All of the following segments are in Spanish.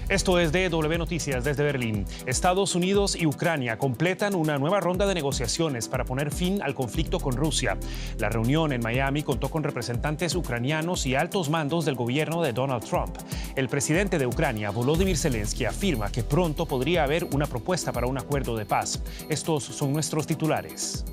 Esto es DW Noticias desde Berlín. Estados Unidos y Ucrania completan una nueva ronda de negociaciones para poner fin al conflicto con Rusia. La reunión en Miami contó con representantes ucranianos y altos mandos del gobierno de Donald Trump. El presidente de Ucrania, Volodymyr Zelensky, afirma que pronto podría haber una propuesta para un acuerdo de paz. Estos son nuestros titulares.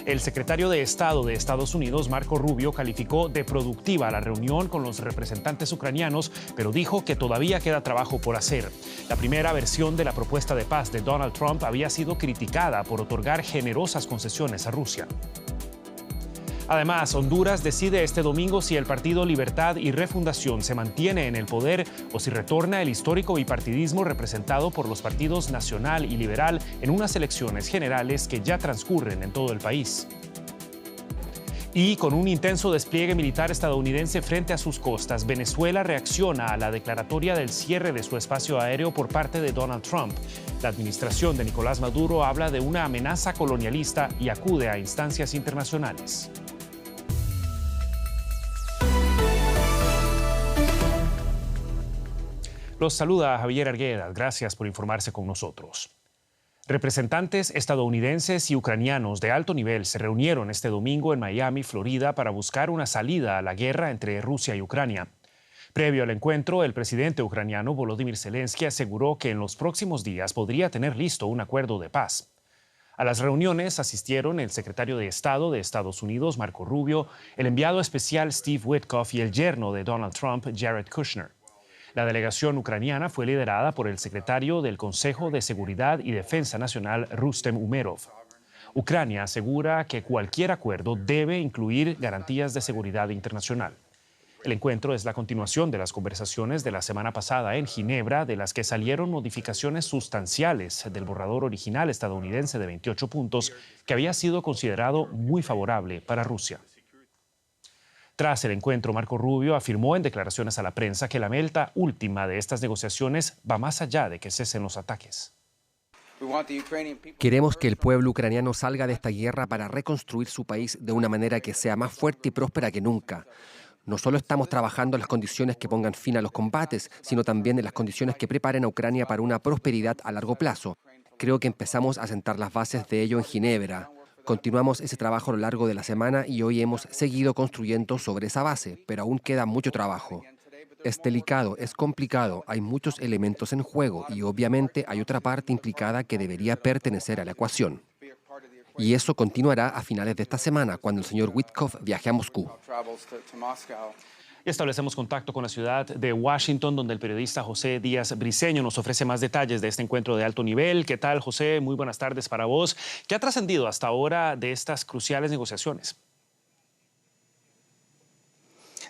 El secretario de Estado de Estados Unidos, Marco Rubio, calificó de productiva la reunión con los representantes ucranianos, pero dijo que todavía queda trabajo por hacer. La primera versión de la propuesta de paz de Donald Trump había sido criticada por otorgar generosas concesiones a Rusia. Además, Honduras decide este domingo si el Partido Libertad y Refundación se mantiene en el poder o si retorna el histórico bipartidismo representado por los partidos Nacional y Liberal en unas elecciones generales que ya transcurren en todo el país. Y con un intenso despliegue militar estadounidense frente a sus costas, Venezuela reacciona a la declaratoria del cierre de su espacio aéreo por parte de Donald Trump. La administración de Nicolás Maduro habla de una amenaza colonialista y acude a instancias internacionales. Los saluda Javier Arguedas. Gracias por informarse con nosotros. Representantes estadounidenses y ucranianos de alto nivel se reunieron este domingo en Miami, Florida, para buscar una salida a la guerra entre Rusia y Ucrania. Previo al encuentro, el presidente ucraniano Volodymyr Zelensky aseguró que en los próximos días podría tener listo un acuerdo de paz. A las reuniones asistieron el secretario de Estado de Estados Unidos, Marco Rubio, el enviado especial Steve Witkoff y el yerno de Donald Trump, Jared Kushner. La delegación ucraniana fue liderada por el secretario del Consejo de Seguridad y Defensa Nacional, Rustem Umerov. Ucrania asegura que cualquier acuerdo debe incluir garantías de seguridad internacional. El encuentro es la continuación de las conversaciones de la semana pasada en Ginebra, de las que salieron modificaciones sustanciales del borrador original estadounidense de 28 puntos, que había sido considerado muy favorable para Rusia. Tras el encuentro, Marco Rubio afirmó en declaraciones a la prensa que la meta última de estas negociaciones va más allá de que cesen los ataques. Queremos que el pueblo ucraniano salga de esta guerra para reconstruir su país de una manera que sea más fuerte y próspera que nunca. No solo estamos trabajando en las condiciones que pongan fin a los combates, sino también en las condiciones que preparen a Ucrania para una prosperidad a largo plazo. Creo que empezamos a sentar las bases de ello en Ginebra. Continuamos ese trabajo a lo largo de la semana y hoy hemos seguido construyendo sobre esa base, pero aún queda mucho trabajo. Es delicado, es complicado, hay muchos elementos en juego y obviamente hay otra parte implicada que debería pertenecer a la ecuación. Y eso continuará a finales de esta semana, cuando el señor Witkoff viaje a Moscú. Y establecemos contacto con la ciudad de Washington, donde el periodista José Díaz Briceño nos ofrece más detalles de este encuentro de alto nivel. ¿Qué tal, José? Muy buenas tardes para vos. ¿Qué ha trascendido hasta ahora de estas cruciales negociaciones?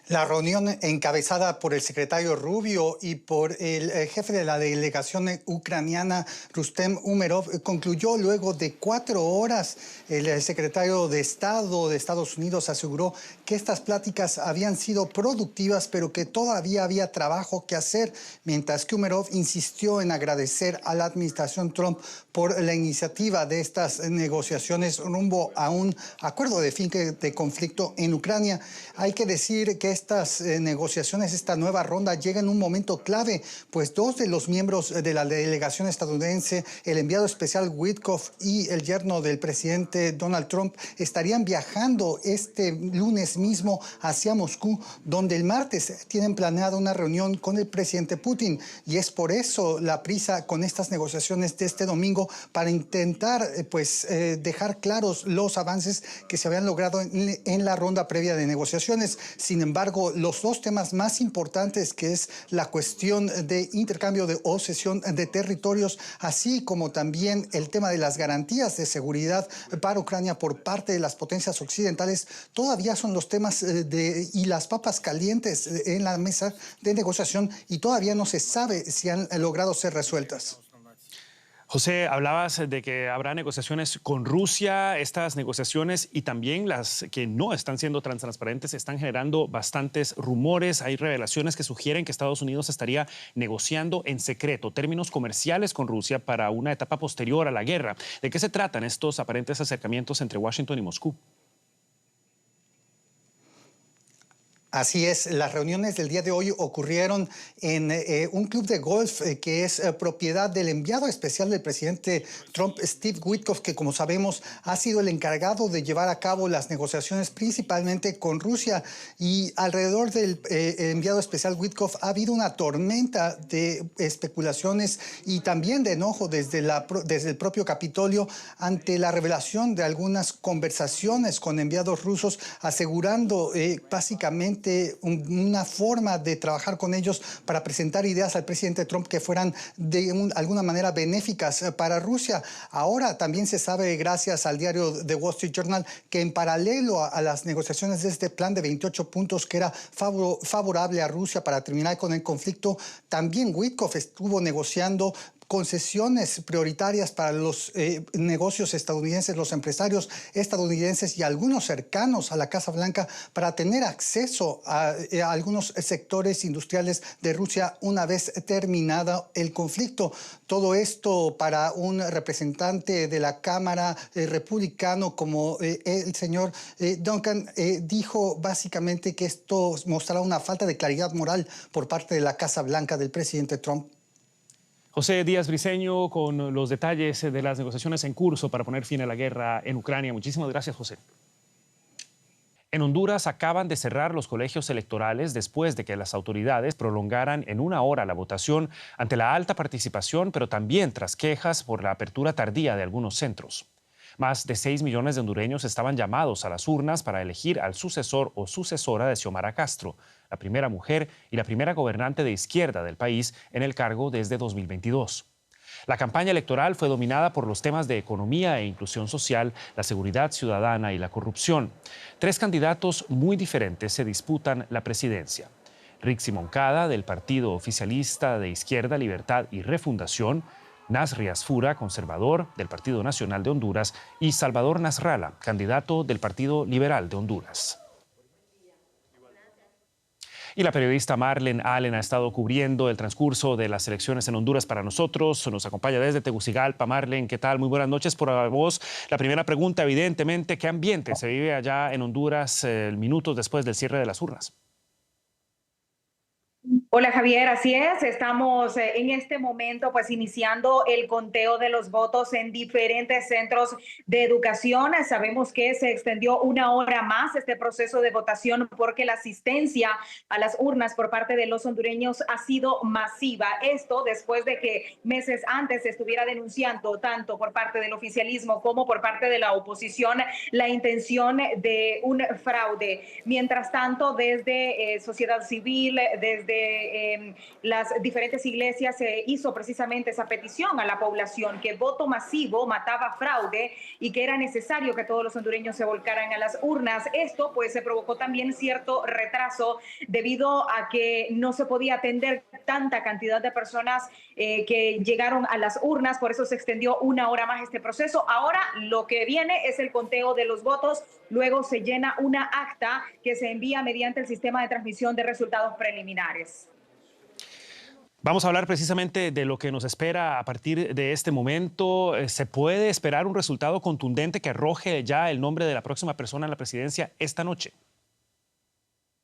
La reunión encabezada por el secretario Rubio y por el jefe de la delegación ucraniana, Rustem Umerov, concluyó luego de 4 horas. El secretario de Estado de Estados Unidos aseguró que estas pláticas habían sido productivas, pero que todavía había trabajo que hacer, mientras que Umerov insistió en agradecer a la administración Trump por la iniciativa de estas negociaciones rumbo a un acuerdo de fin de conflicto en Ucrania. Hay que decir que estas negociaciones, esta nueva ronda, llega en un momento clave, pues 2 de los miembros de la delegación estadounidense, el enviado especial Witkoff y el yerno del presidente Donald Trump, estarían viajando este lunes mismo hacia Moscú, donde el martes tienen planeada una reunión con el presidente Putin. Y es por eso la prisa con estas negociaciones de este domingo, para intentar dejar claros los avances que se habían logrado en la ronda previa de negociaciones. Sin embargo, los 2 temas más importantes, que es la cuestión de intercambio o cesión de territorios, así como también el tema de las garantías de seguridad para Ucrania por parte de las potencias occidentales, todavía son los temas y las papas calientes en la mesa de negociación, y todavía no se sabe si han logrado ser resueltas. José, hablabas de que habrá negociaciones con Rusia. Estas negociaciones y también las que no están siendo tan transparentes están generando bastantes rumores. Hay revelaciones que sugieren que Estados Unidos estaría negociando en secreto términos comerciales con Rusia para una etapa posterior a la guerra. ¿De qué se tratan estos aparentes acercamientos entre Washington y Moscú? Así es, las reuniones del día de hoy ocurrieron en un club de golf que es propiedad del enviado especial del presidente Trump, Steve Witkoff, que como sabemos ha sido el encargado de llevar a cabo las negociaciones principalmente con Rusia. Y alrededor del enviado especial Witkoff ha habido una tormenta de especulaciones y también de enojo desde el propio Capitolio ante la revelación de algunas conversaciones con enviados rusos asegurando básicamente una forma de trabajar con ellos para presentar ideas al presidente Trump que fueran de alguna manera benéficas para Rusia. Ahora también se sabe, gracias al diario The Wall Street Journal, que en paralelo a las negociaciones de este plan de 28 puntos que era favorable a Rusia para terminar con el conflicto, también Witkoff estuvo negociando concesiones prioritarias para los negocios estadounidenses, los empresarios estadounidenses y algunos cercanos a la Casa Blanca para tener acceso a algunos sectores industriales de Rusia una vez terminado el conflicto. Todo esto para un representante de la Cámara republicano como el señor Duncan dijo básicamente que esto mostrará una falta de claridad moral por parte de la Casa Blanca del presidente Trump. José Díaz Briceño con los detalles de las negociaciones en curso para poner fin a la guerra en Ucrania. Muchísimas gracias, José. En Honduras acaban de cerrar los colegios electorales después de que las autoridades prolongaran en 1 hora la votación ante la alta participación, pero también tras quejas por la apertura tardía de algunos centros. Más de 6 millones de hondureños estaban llamados a las urnas para elegir al sucesor o sucesora de Xiomara Castro, la primera mujer y la primera gobernante de izquierda del país en el cargo desde 2022. La campaña electoral fue dominada por los temas de economía e inclusión social, la seguridad ciudadana y la corrupción. 3 candidatos muy diferentes se disputan la presidencia. Rixi Moncada, del partido oficialista de Izquierda, Libertad y Refundación, Nasri Asfura, conservador del Partido Nacional de Honduras, y Salvador Nasralla, candidato del Partido Liberal de Honduras. Y la periodista Marlene Allen ha estado cubriendo el transcurso de las elecciones en Honduras para nosotros. Nos acompaña desde Tegucigalpa. Marlene, ¿qué tal? Muy buenas noches por vos. La primera pregunta, evidentemente, ¿qué ambiente se vive allá en Honduras minutos después del cierre de las urnas? Hola Javier, así es, estamos en este momento pues iniciando el conteo de los votos en diferentes centros de educación. Sabemos que se extendió 1 hora más este proceso de votación porque la asistencia a las urnas por parte de los hondureños ha sido masiva. Esto después de que meses antes se estuviera denunciando tanto por parte del oficialismo como por parte de la oposición la intención de un fraude. Mientras tanto, desde sociedad civil, desde las diferentes iglesias se hizo precisamente esa petición a la población que voto masivo mataba fraude y que era necesario que todos los hondureños se volcaran a las urnas. Esto pues se provocó también cierto retraso debido a que no se podía atender tanta cantidad de personas que llegaron a las urnas, por eso se extendió 1 hora más este proceso. Ahora lo que viene es el conteo de los votos, luego se llena una acta que se envía mediante el sistema de transmisión de resultados preliminares. Vamos a hablar precisamente de lo que nos espera a partir de este momento. ¿Se puede esperar un resultado contundente que arroje ya el nombre de la próxima persona en la presidencia esta noche?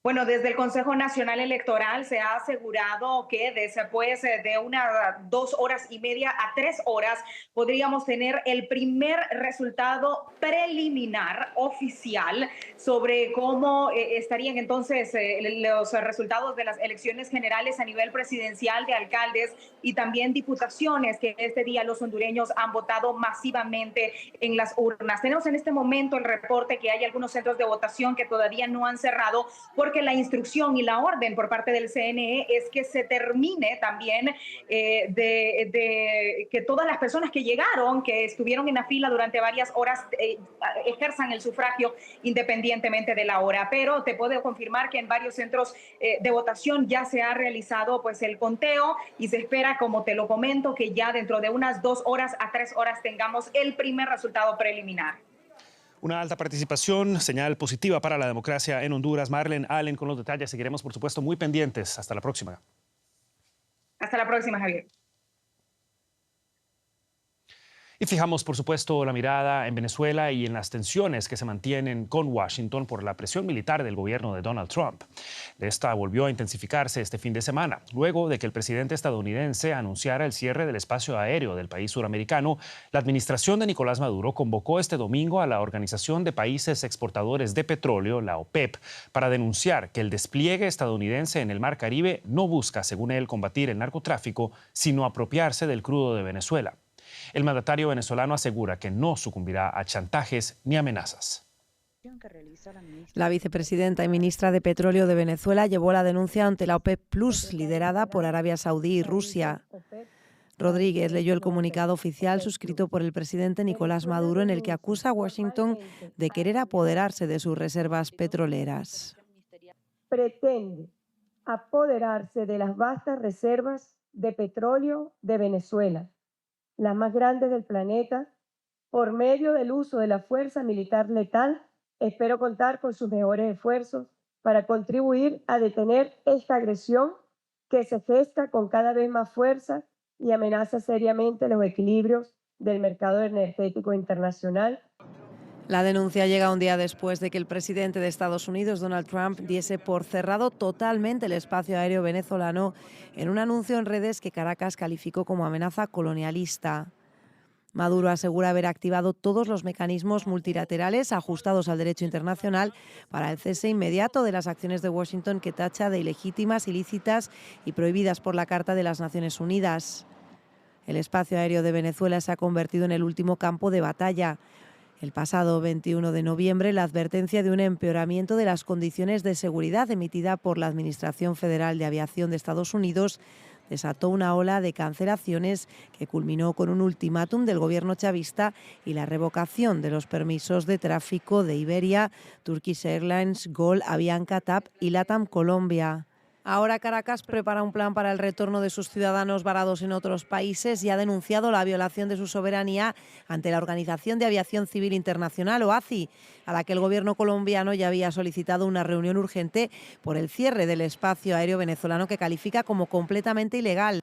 Bueno, desde el Consejo Nacional Electoral se ha asegurado que después de unas 2 horas y media a 3 horas podríamos tener el primer resultado preliminar oficial sobre cómo estarían entonces los resultados de las elecciones generales a nivel presidencial de alcaldes y también diputaciones que este día los hondureños han votado masivamente en las urnas. Tenemos en este momento el reporte que hay algunos centros de votación que todavía no han cerrado porque la instrucción y la orden por parte del CNE es que se termine también de que todas las personas que llegaron, que estuvieron en la fila durante varias horas, ejerzan el sufragio independientemente de la hora. Pero te puedo confirmar que en varios centros de votación ya se ha realizado pues el conteo y se espera, como te lo comento, que ya dentro de unas 2 horas a 3 horas tengamos el primer resultado preliminar. Una alta participación, señal positiva para la democracia en Honduras. Marlene Allen con los detalles. Seguiremos, por supuesto, muy pendientes. Hasta la próxima. Hasta la próxima, Javier. Y fijamos, por supuesto, la mirada en Venezuela y en las tensiones que se mantienen con Washington por la presión militar del gobierno de Donald Trump. Esta volvió a intensificarse este fin de semana, luego de que el presidente estadounidense anunciara el cierre del espacio aéreo del país suramericano. La administración de Nicolás Maduro convocó este domingo a la Organización de Países Exportadores de Petróleo, la OPEP, para denunciar que el despliegue estadounidense en el Mar Caribe no busca, según él, combatir el narcotráfico, sino apropiarse del crudo de Venezuela. El mandatario venezolano asegura que no sucumbirá a chantajes ni amenazas. La vicepresidenta y ministra de Petróleo de Venezuela llevó la denuncia ante la OPEP Plus, liderada por Arabia Saudí y Rusia. Rodríguez leyó el comunicado oficial suscrito por el presidente Nicolás Maduro, en el que acusa a Washington de querer apoderarse de sus reservas petroleras. Pretende apoderarse de las vastas reservas de petróleo de Venezuela, las más grandes del planeta, por medio del uso de la fuerza militar letal. Espero contar con sus mejores esfuerzos para contribuir a detener esta agresión que se gesta con cada vez más fuerza y amenaza seriamente los equilibrios del mercado energético internacional. La denuncia llega un día después de que el presidente de Estados Unidos, Donald Trump, diese por cerrado totalmente el espacio aéreo venezolano en un anuncio en redes que Caracas calificó como amenaza colonialista. Maduro asegura haber activado todos los mecanismos multilaterales ajustados al derecho internacional para el cese inmediato de las acciones de Washington, que tacha de ilegítimas, ilícitas y prohibidas por la Carta de las Naciones Unidas. El espacio aéreo de Venezuela se ha convertido en el último campo de batalla. El pasado 21 de noviembre, la advertencia de un empeoramiento de las condiciones de seguridad emitida por la Administración Federal de Aviación de Estados Unidos desató una ola de cancelaciones que culminó con un ultimátum del gobierno chavista y la revocación de los permisos de tráfico de Iberia, Turkish Airlines, Gol, Avianca, TAP y LATAM Colombia. Ahora Caracas prepara un plan para el retorno de sus ciudadanos varados en otros países y ha denunciado la violación de su soberanía ante la Organización de Aviación Civil Internacional, OACI, a la que el gobierno colombiano ya había solicitado una reunión urgente por el cierre del espacio aéreo venezolano, que califica como completamente ilegal.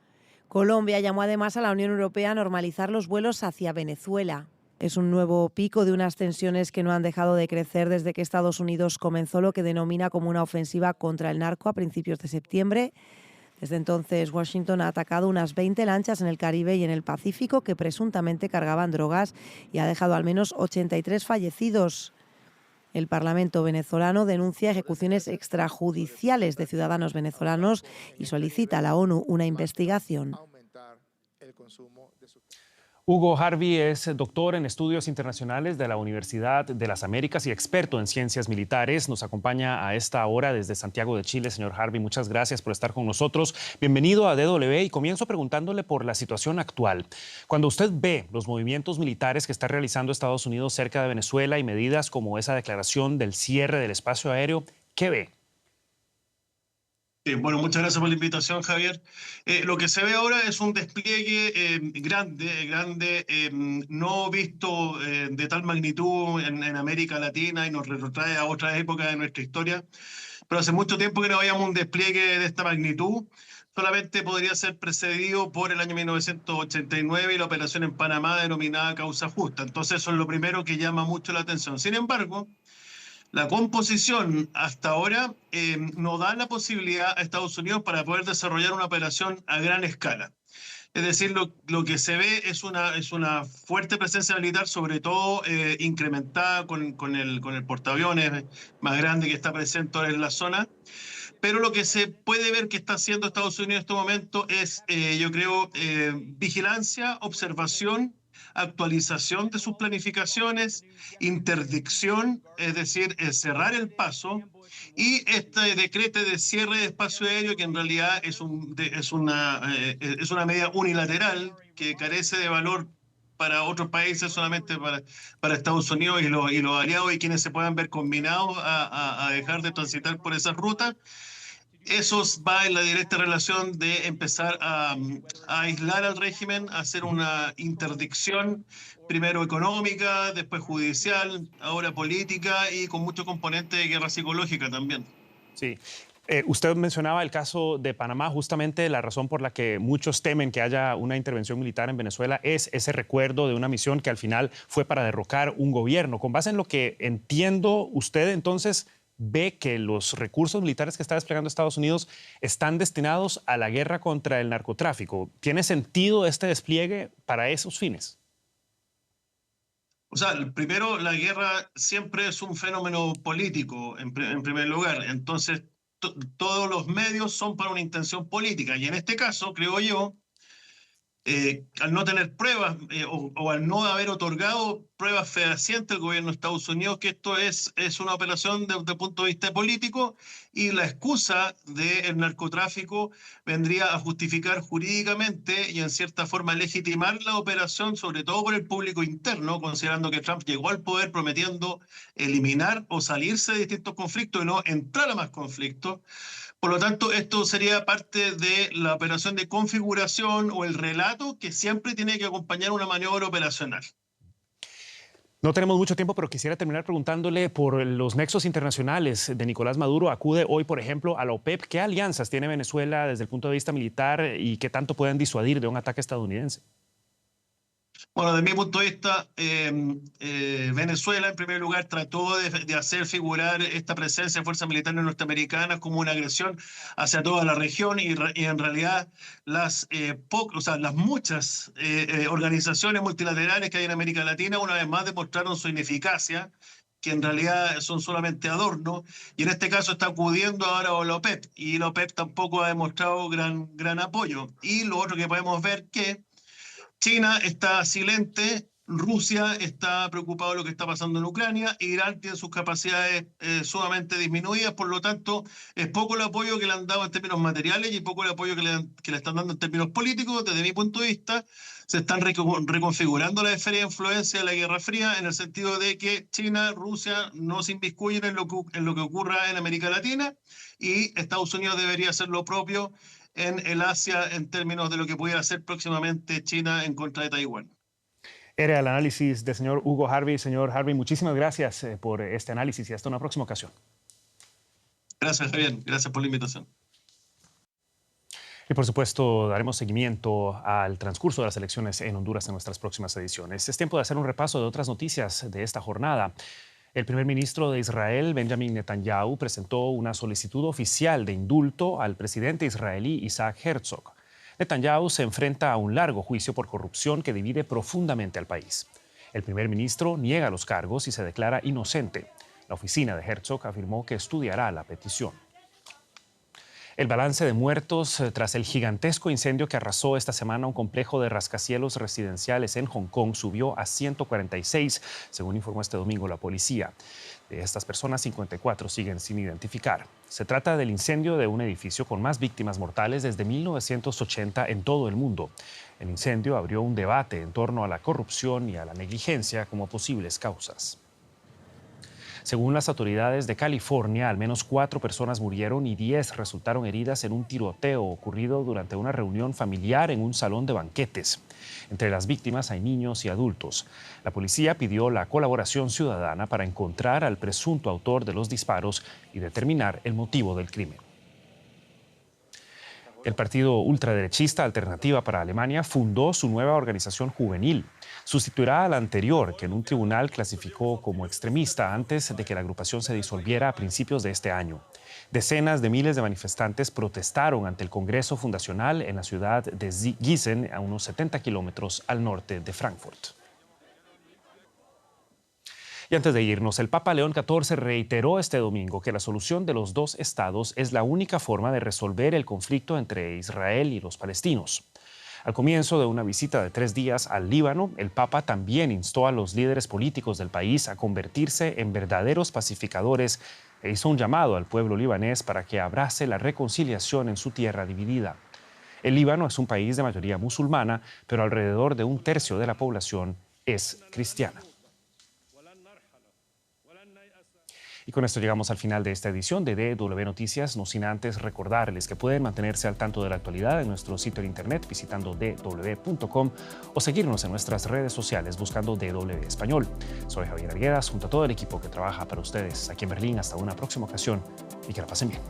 Colombia llamó además a la Unión Europea a normalizar los vuelos hacia Venezuela. Es un nuevo pico de unas tensiones que no han dejado de crecer desde que Estados Unidos comenzó lo que denomina como una ofensiva contra el narco a principios de septiembre. Desde entonces, Washington ha atacado unas 20 lanchas en el Caribe y en el Pacífico que presuntamente cargaban drogas y ha dejado al menos 83 fallecidos. El Parlamento venezolano denuncia ejecuciones extrajudiciales de ciudadanos venezolanos y solicita a la ONU una investigación. Hugo Harvey es doctor en estudios internacionales de la Universidad de las Américas y experto en ciencias militares. Nos acompaña a esta hora desde Santiago de Chile. Señor Harvey, muchas gracias por estar con nosotros. Bienvenido a DW y comienzo preguntándole por la situación actual. Cuando usted ve los movimientos militares que está realizando Estados Unidos cerca de Venezuela y medidas como esa declaración del cierre del espacio aéreo, ¿qué ve? Bueno, muchas gracias por la invitación, Javier. Lo que se ve ahora es un despliegue grande, no visto de tal magnitud en América Latina, y nos retrotrae a otras épocas de nuestra historia. Pero hace mucho tiempo que no veíamos un despliegue de esta magnitud. Solamente podría ser precedido por el año 1989 y la operación en Panamá denominada Causa Justa. Entonces eso es lo primero que llama mucho la atención. Sin embargo, la composición hasta ahora no da la posibilidad a Estados Unidos para poder desarrollar una operación a gran escala. Es decir, lo que se ve es una fuerte presencia militar, sobre todo incrementada con el portaaviones más grande que está presente ahora en la zona. Pero lo que se puede ver que está haciendo Estados Unidos en este momento es, yo creo, vigilancia, observación, actualización de sus planificaciones, interdicción, es decir, cerrar el paso, y este decreto de cierre de espacio aéreo, que en realidad es una medida unilateral que carece de valor para otros países, solamente para Estados Unidos y los aliados, y quienes se puedan ver combinados a dejar de transitar por esa ruta. Eso va en la directa relación de empezar a aislar al régimen, a hacer una interdicción, primero económica, después judicial, ahora política, y con mucho componente de guerra psicológica también. Sí. Usted mencionaba el caso de Panamá. Justamente la razón por la que muchos temen que haya una intervención militar en Venezuela es ese recuerdo de una misión que al final fue para derrocar un gobierno. Con base en lo que entiendo, usted entonces ve que los recursos militares que está desplegando Estados Unidos están destinados a la guerra contra el narcotráfico. ¿Tiene sentido este despliegue para esos fines? O sea, primero, la guerra siempre es un fenómeno político, en primer lugar. Entonces, todos los medios son para una intención política. Y en este caso, creo yo, al no tener pruebas o al no haber otorgado pruebas fehacientes al gobierno de Estados Unidos, que esto es una operación desde el punto de vista político, y la excusa del narcotráfico vendría a justificar jurídicamente y en cierta forma legitimar la operación, sobre todo por el público interno, considerando que Trump llegó al poder prometiendo eliminar o salirse de distintos conflictos y no entrar a más conflictos. Por lo tanto, esto sería parte de la operación de configuración o el relato que siempre tiene que acompañar una maniobra operacional. No tenemos mucho tiempo, pero quisiera terminar preguntándole por los nexos internacionales de Nicolás Maduro. Acude hoy, por ejemplo, a la OPEP. ¿Qué alianzas tiene Venezuela desde el punto de vista militar y qué tanto pueden disuadir de un ataque estadounidense? Bueno, desde mi punto de vista, Venezuela, en primer lugar, trató de hacer figurar esta presencia de fuerzas militares norteamericanas como una agresión hacia toda la región y en realidad las muchas organizaciones multilaterales que hay en América Latina una vez más demostraron su ineficacia, que en realidad son solamente adornos, y en este caso está acudiendo ahora a la OPEP, y la OPEP tampoco ha demostrado gran apoyo. Y lo otro que podemos ver que China está silente, Rusia está preocupado de lo que está pasando en Ucrania, Irán tiene sus capacidades sumamente disminuidas, por lo tanto es poco el apoyo que le han dado en términos materiales y poco el apoyo que le están dando en términos políticos. Desde mi punto de vista, se están reconfigurando la esfera de influencia de la Guerra Fría en el sentido de que China, Rusia no se inmiscuyen en lo que ocurra en América Latina y Estados Unidos debería hacer lo propio en el Asia en términos de lo que pudiera hacer próximamente China en contra de Taiwán. Era el análisis del señor Hugo Harvey. Señor Harvey, muchísimas gracias por este análisis y hasta una próxima ocasión. Gracias, Javier. Gracias por la invitación. Y por supuesto, daremos seguimiento al transcurso de las elecciones en Honduras en nuestras próximas ediciones. Es tiempo de hacer un repaso de otras noticias de esta jornada. El primer ministro de Israel, Benjamin Netanyahu, presentó una solicitud oficial de indulto al presidente israelí Isaac Herzog. Netanyahu se enfrenta a un largo juicio por corrupción que divide profundamente al país. El primer ministro niega los cargos y se declara inocente. La oficina de Herzog afirmó que estudiará la petición. El balance de muertos tras el gigantesco incendio que arrasó esta semana un complejo de rascacielos residenciales en Hong Kong subió a 146, según informó este domingo la policía. De estas personas, 54 siguen sin identificar. Se trata del incendio de un edificio con más víctimas mortales desde 1980 en todo el mundo. El incendio abrió un debate en torno a la corrupción y a la negligencia como posibles causas. Según las autoridades de California, al menos 4 personas murieron y 10 resultaron heridas en un tiroteo ocurrido durante una reunión familiar en un salón de banquetes. Entre las víctimas hay niños y adultos. La policía pidió la colaboración ciudadana para encontrar al presunto autor de los disparos y determinar el motivo del crimen. El partido ultraderechista Alternativa para Alemania fundó su nueva organización juvenil. Sustituirá a la anterior, que en un tribunal clasificó como extremista antes de que la agrupación se disolviera a principios de este año. Decenas de miles de manifestantes protestaron ante el Congreso Fundacional en la ciudad de Gießen, a unos 70 kilómetros al norte de Frankfurt. Y antes de irnos, el Papa León XIV reiteró este domingo que la solución de los 2 estados es la única forma de resolver el conflicto entre Israel y los palestinos. Al comienzo de una visita de 3 días al Líbano, el Papa también instó a los líderes políticos del país a convertirse en verdaderos pacificadores e hizo un llamado al pueblo libanés para que abrace la reconciliación en su tierra dividida. El Líbano es un país de mayoría musulmana, pero alrededor de 1/3 de la población es cristiana. Y con esto llegamos al final de esta edición de DW Noticias, no sin antes recordarles que pueden mantenerse al tanto de la actualidad en nuestro sitio de internet visitando dw.com o seguirnos en nuestras redes sociales buscando DW Español. Soy Javier Arguedas, junto a todo el equipo que trabaja para ustedes aquí en Berlín. Hasta una próxima ocasión y que la pasen bien.